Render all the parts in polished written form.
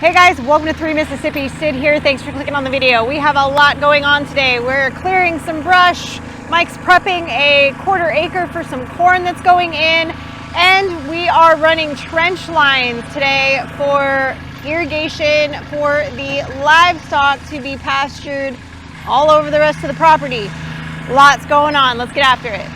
Hey guys, welcome to 3 Mississippi. Sid here. Thanks for clicking on the video. We have a lot going on today. We're clearing some brush. Mike's prepping a 1/4 acre for some corn that's going in. And we are running trench lines today for irrigation for the livestock to be pastured all over the rest of the property. Lots going on. Let's get after it.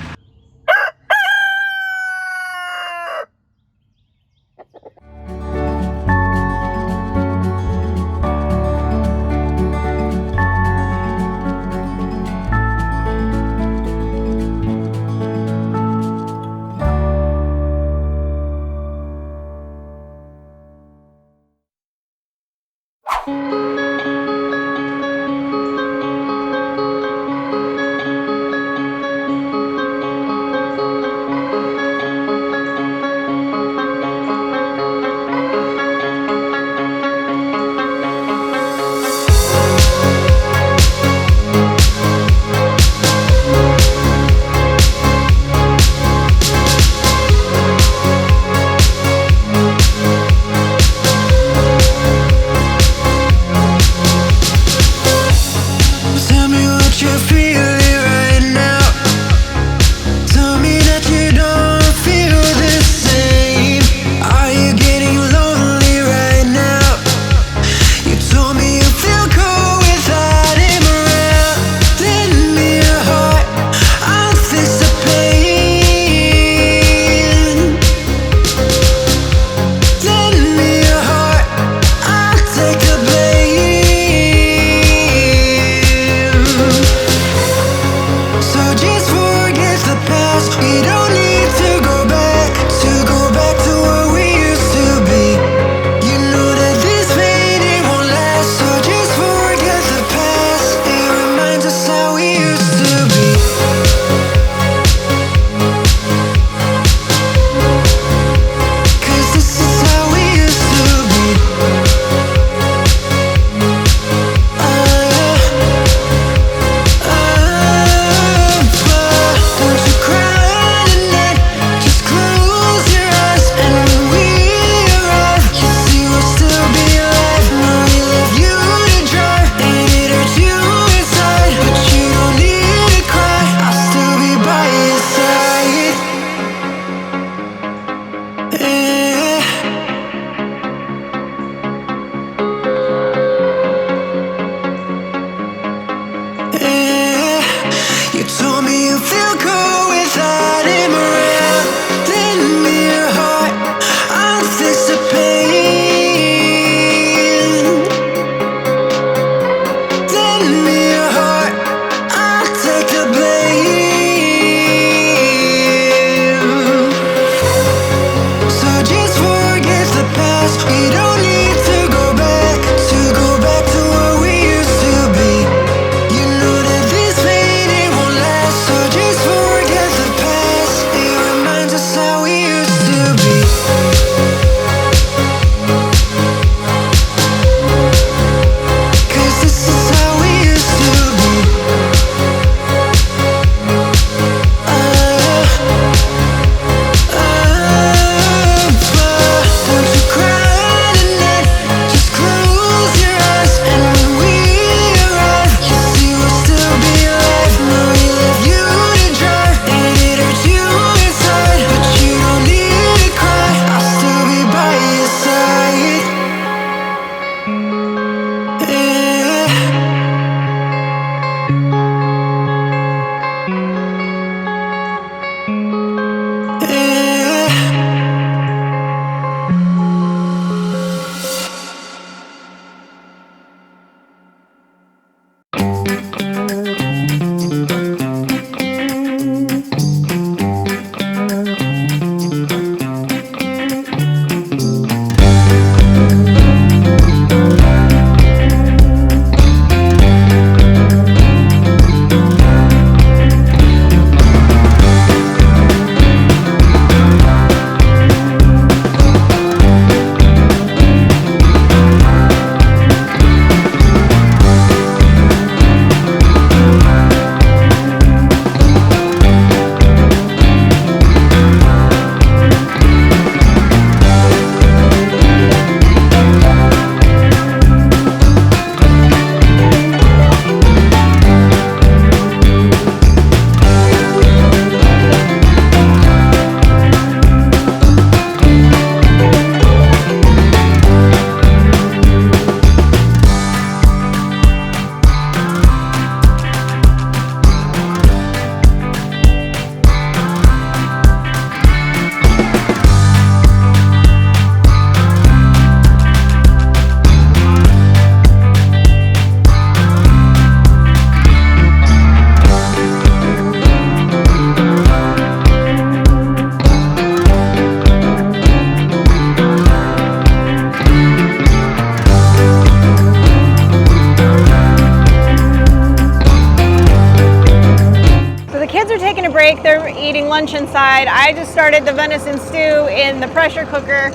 break, they're eating lunch inside. I just started the venison stew in the pressure cooker,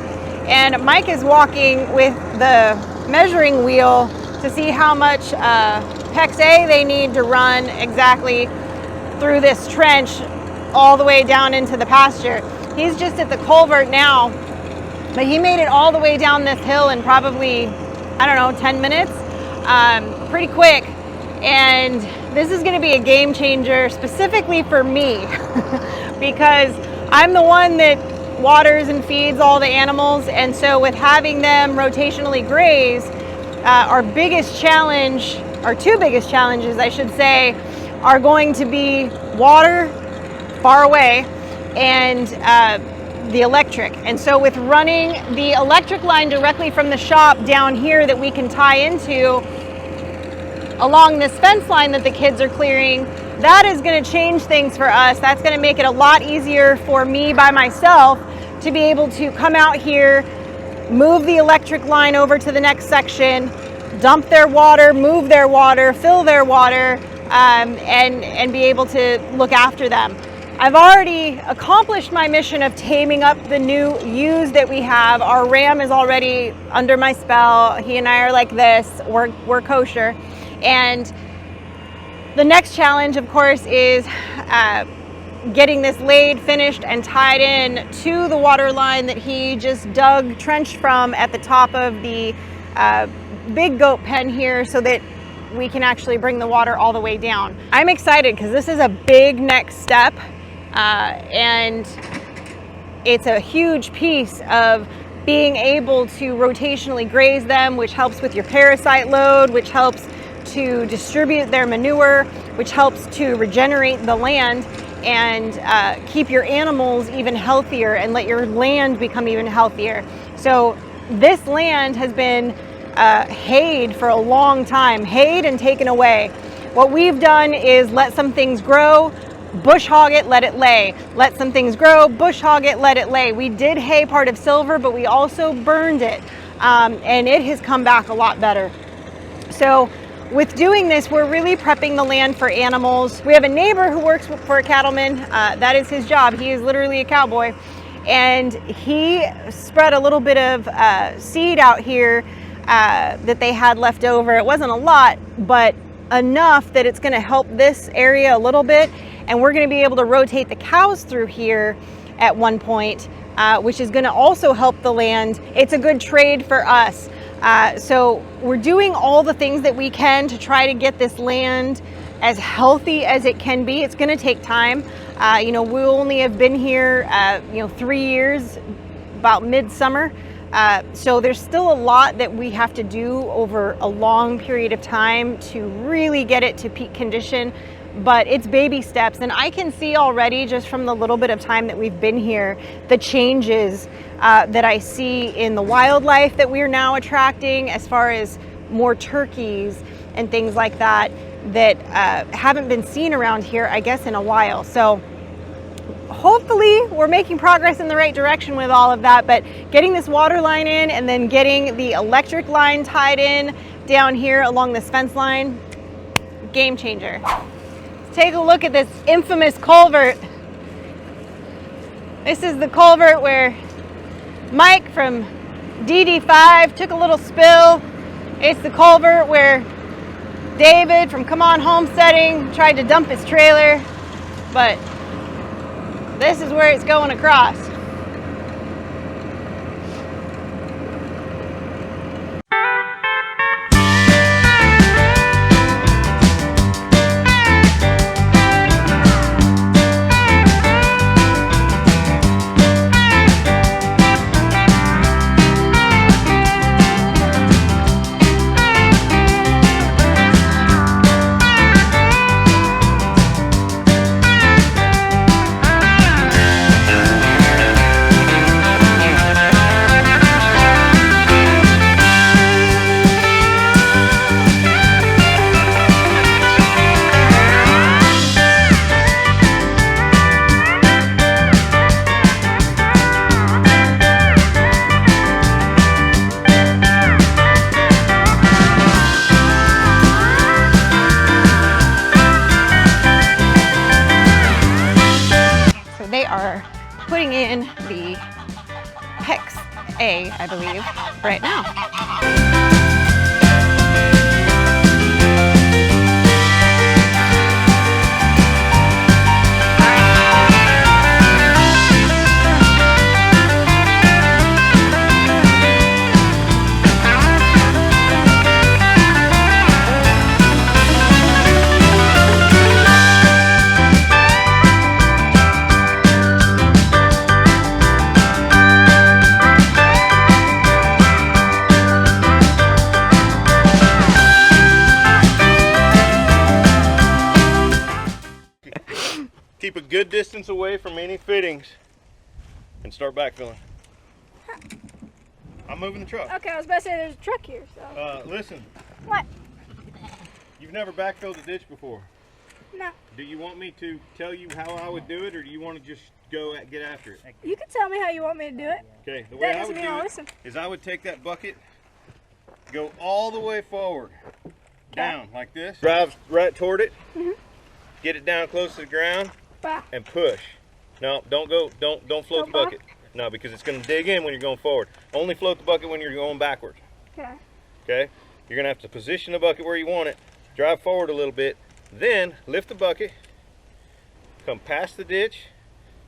and Mike is walking with the measuring wheel to see how much PEX A they need to run exactly through this trench all the way down into the pasture. He's just at the culvert now, but he made it all the way down this hill in probably, I don't know, 10 minutes, pretty quick. And this is gonna be a game changer specifically for me because I'm the one that waters and feeds all the animals. And so with having them rotationally graze, our biggest challenge, our two biggest challenges, I should say, are going to be water far away and the electric. And so with running the electric line directly from the shop down here that we can tie into along this fence line that the kids are clearing, that is going to change things for us. That's going to make it a lot easier for me by myself to be able to come out here, move the electric line over to the next section, dump their water, move their water, fill their water, and be able to look after them. I've already accomplished my mission of taming up the new ewes that we have. Our ram is already under my spell. He and I are like this, we're kosher. And the next challenge, of course, is getting this laid, finished, and tied in to the water line that he just dug trench from at the top of the big goat pen here so that we can actually bring the water all the way down. I'm excited because this is a big next step and it's a huge piece of being able to rotationally graze them, which helps with your parasite load, which helps to distribute their manure, which helps to regenerate the land and keep your animals even healthier and let your land become even healthier. So this land has been hayed for a long time, hayed and taken away. What we've done is let some things grow, bush hog it, let it lay. Let some things grow, bush hog it, let it lay. We did hay part of silver, but we also burned it, and it has come back a lot better. So with doing this, we're really prepping the land for animals. We have a neighbor who works for a cattleman. That is his job. He is literally a cowboy. And he spread a little bit of seed out here that they had left over. It wasn't a lot, but enough that it's gonna help this area a little bit. And we're gonna be able to rotate the cows through here at one point, which is gonna also help the land. It's a good trade for us. So we're doing all the things that we can to try to get this land as healthy as it can be. It's going to take time. You know, we only have been here, 3 years, about midsummer. So there's still a lot that we have to do over a long period of time to really get it to peak condition. But it's baby steps, and I can see already just from the little bit of time that we've been here, the changes that I see in the wildlife that we're now attracting, as far as more turkeys and things like that that haven't been seen around here, I guess, in a while. So hopefully we're making progress in the right direction with all of that, but getting this water line in and then getting the electric line tied in down here along this fence line, game changer. Take a look at this infamous culvert. This is the culvert where Mike from DD5 took a little spill. It's the culvert where David from Come On Homesteading tried to dump his trailer, but this is where it's going across. A, I believe, right now. Keep a good distance away from any fittings and start backfilling. I'm moving the truck. Okay, I was about to say there's a truck here, so. Listen. What? You've never backfilled a ditch before. No. Do you want me to tell you how I would do it, or do you want to just get after it? You can tell me how you want me to do it. Okay, the way That I doesn't would mean I'll do it listen. is I would take that bucket, go all the way forward, down like this, drive right toward it, get it down close to the ground, and push. No, don't float the bucket. No, because it's going to dig in when you're going forward. Only float the bucket when you're going backwards. Okay. Okay? You're going to have to position the bucket where you want it, drive forward a little bit, then lift the bucket, come past the ditch,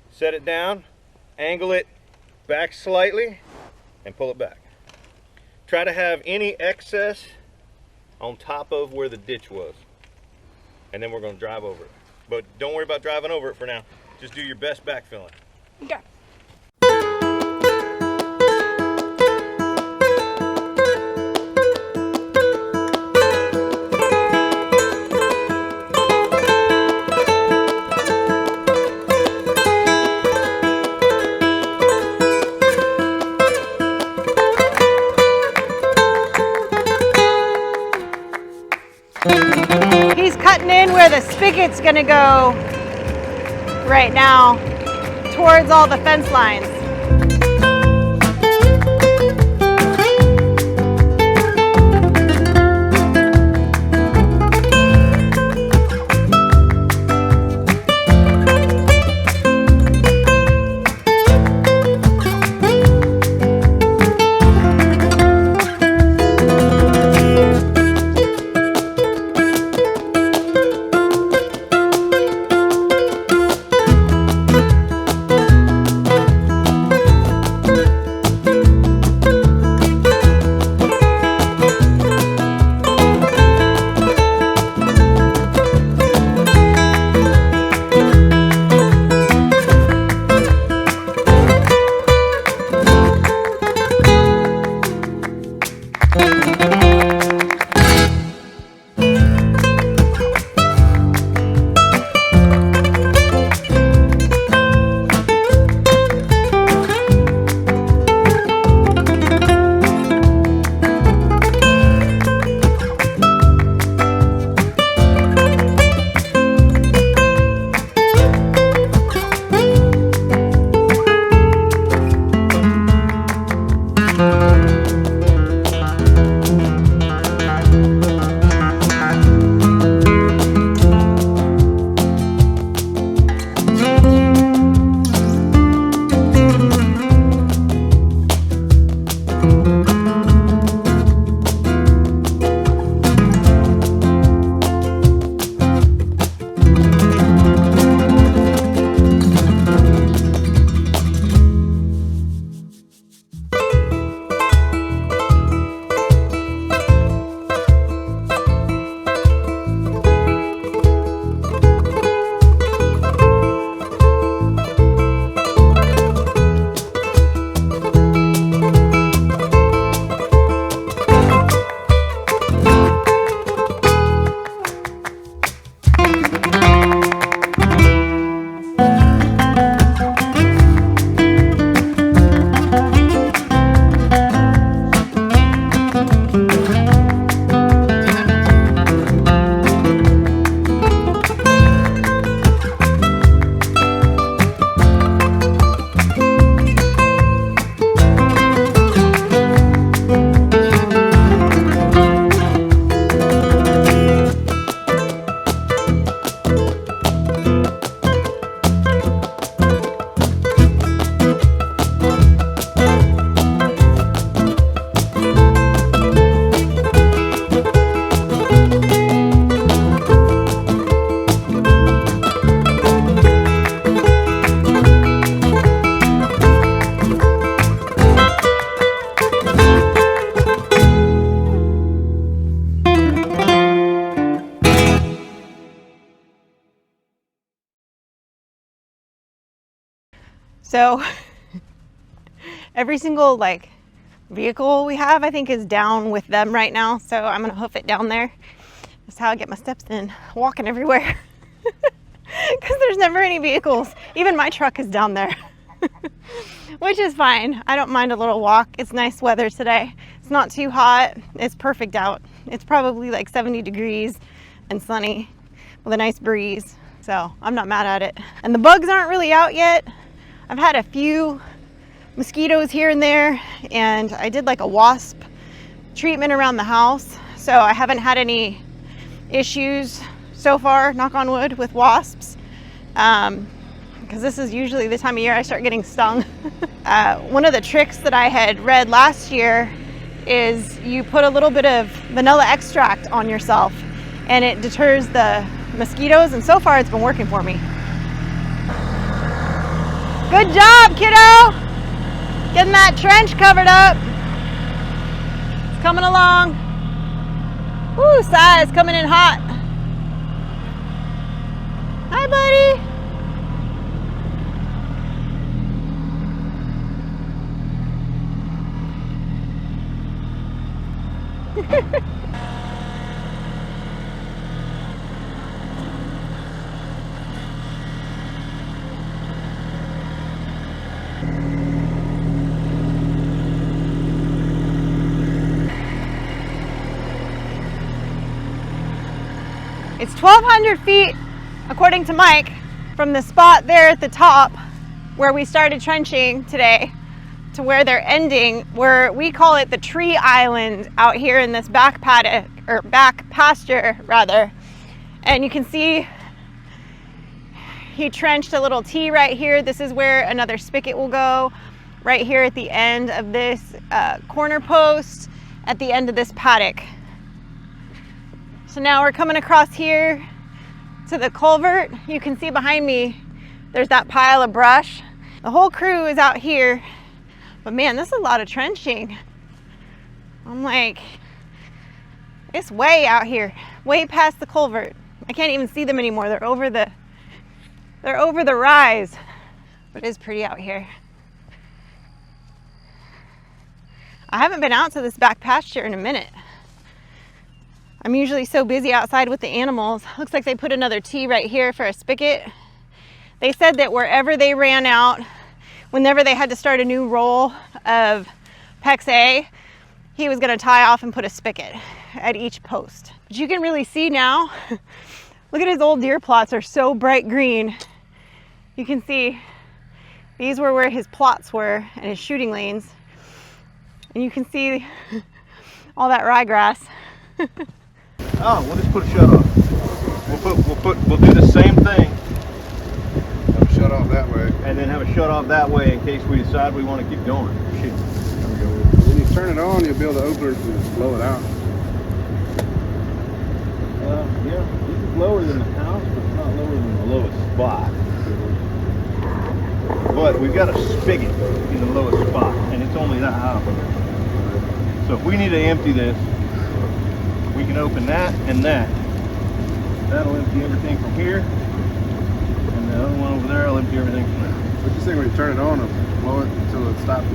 set it down, angle it back slightly, and pull it back. Try to have any excess on top of where the ditch was. And then we're going to drive over it. But don't worry about driving over it for now. Just do your best backfilling. Okay. He's cutting in where the spigot's gonna go right now, towards all the fence lines. So every single like vehicle we have, I think, is down with them right now. So I'm gonna hoof it down there. That's how I get my steps in, walking everywhere. Because there's never any vehicles. Even my truck is down there. Which is fine. I don't mind a little walk. It's nice weather today. It's not too hot. It's perfect out. It's probably like 70 degrees and sunny with a nice breeze. So I'm not mad at it. And the bugs aren't really out yet. I've had a few mosquitoes here and there, and I did like a wasp treatment around the house. So I haven't had any issues so far, knock on wood, with wasps. Because this is usually the time of year I start getting stung. One of the tricks that I had read last year is you put a little bit of vanilla extract on yourself and it deters the mosquitoes, and so far it's been working for me. Good job, kiddo! Getting that trench covered up. It's coming along. Woo, size coming in hot. Hi, buddy. It's 1,200 feet, according to Mike, from the spot there at the top where we started trenching today to where they're ending, where we call it the tree island out here in this back paddock, or back pasture rather. And you can see he trenched a little T right here. This is where another spigot will go, right here at the end of this corner post at the end of this paddock. So now we're coming across here to the culvert. You can see behind me, there's that pile of brush. The whole crew is out here, but man, this is a lot of trenching. I'm like, it's way out here, way past the culvert. I can't even see them anymore. They're over the rise, but it is pretty out here. I haven't been out to this back pasture in a minute. I'm usually so busy outside with the animals. Looks like they put another T right here for a spigot. They said that wherever they ran out, whenever they had to start a new roll of Pex A, he was gonna tie off and put a spigot at each post. But you can really see now, look at his old deer plots are so bright green. You can see these were where his plots were and his shooting lanes. And you can see all that ryegrass. Oh, we'll just put a shut off. We'll do the same thing. Have a shut off that way. And then have a shut off that way in case we decide we want to keep going. Shoot. When you turn it on, you'll be able to open it and just blow it out. Yeah, this is lower than the house, but it's not lower than the lowest spot. But we've got a spigot in the lowest spot, and it's only that high. So if we need to empty this, we can open that and that. That'll empty everything from here, and the other one over there will empty everything from there. What you say when you turn it on, blow it until it stops?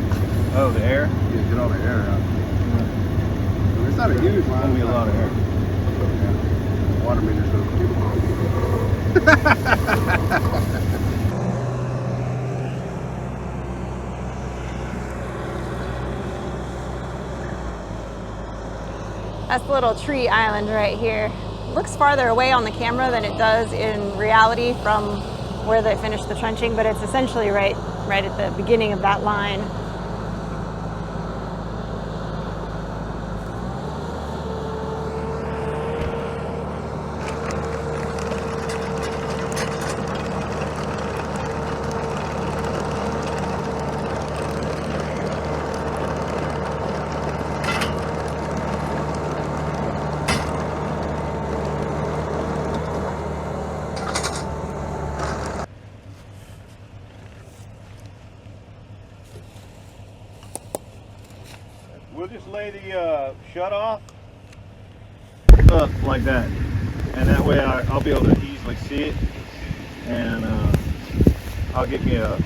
Oh, the air? Yeah, get all the air out. It's not a huge line. It'll be a lot of air. Yeah. Water meter's That's the little tree island right here. It looks farther away on the camera than it does in reality from where they finished the trenching, but it's essentially right at the beginning of that line. We'll just lay the shut off up like that, and that way I'll be able to easily see it, and I'll get me a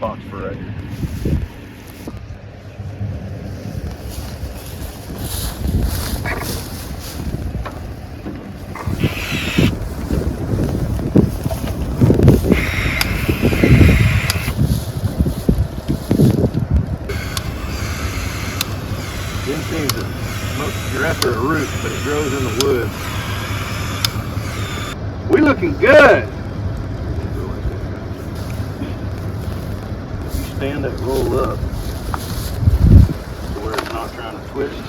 box for right here. Didn't seem to you're after a root, but it grows in the woods. We looking good. You stand that roll up to where it's not trying to twist.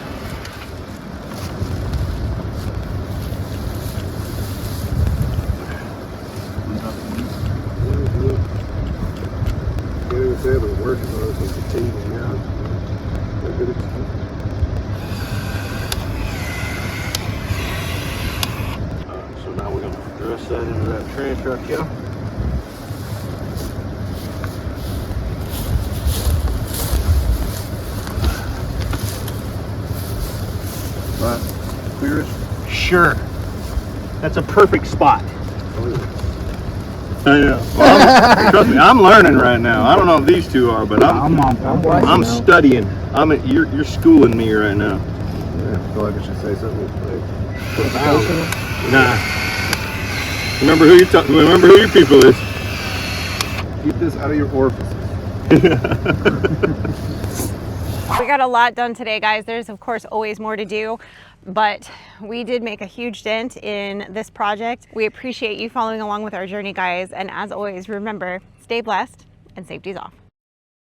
Can't even say I've been working on it since the team was young. They're good at So now we're going to thrust that into that trench right here. Right. Clear it. Sure. That's a perfect spot. Oh, yeah. I know. Well, trust me, I'm learning right now. I don't know if these two are, but I'm studying. You're schooling me right now. Yeah, I feel like I should say something. Nah. Remember who your people is. Keep this out of your orifices. We got a lot done today, guys. There's of course always more to do, but we did make a huge dent in this project. We appreciate you following along with our journey, guys. And as always, remember, stay blessed and safety's off.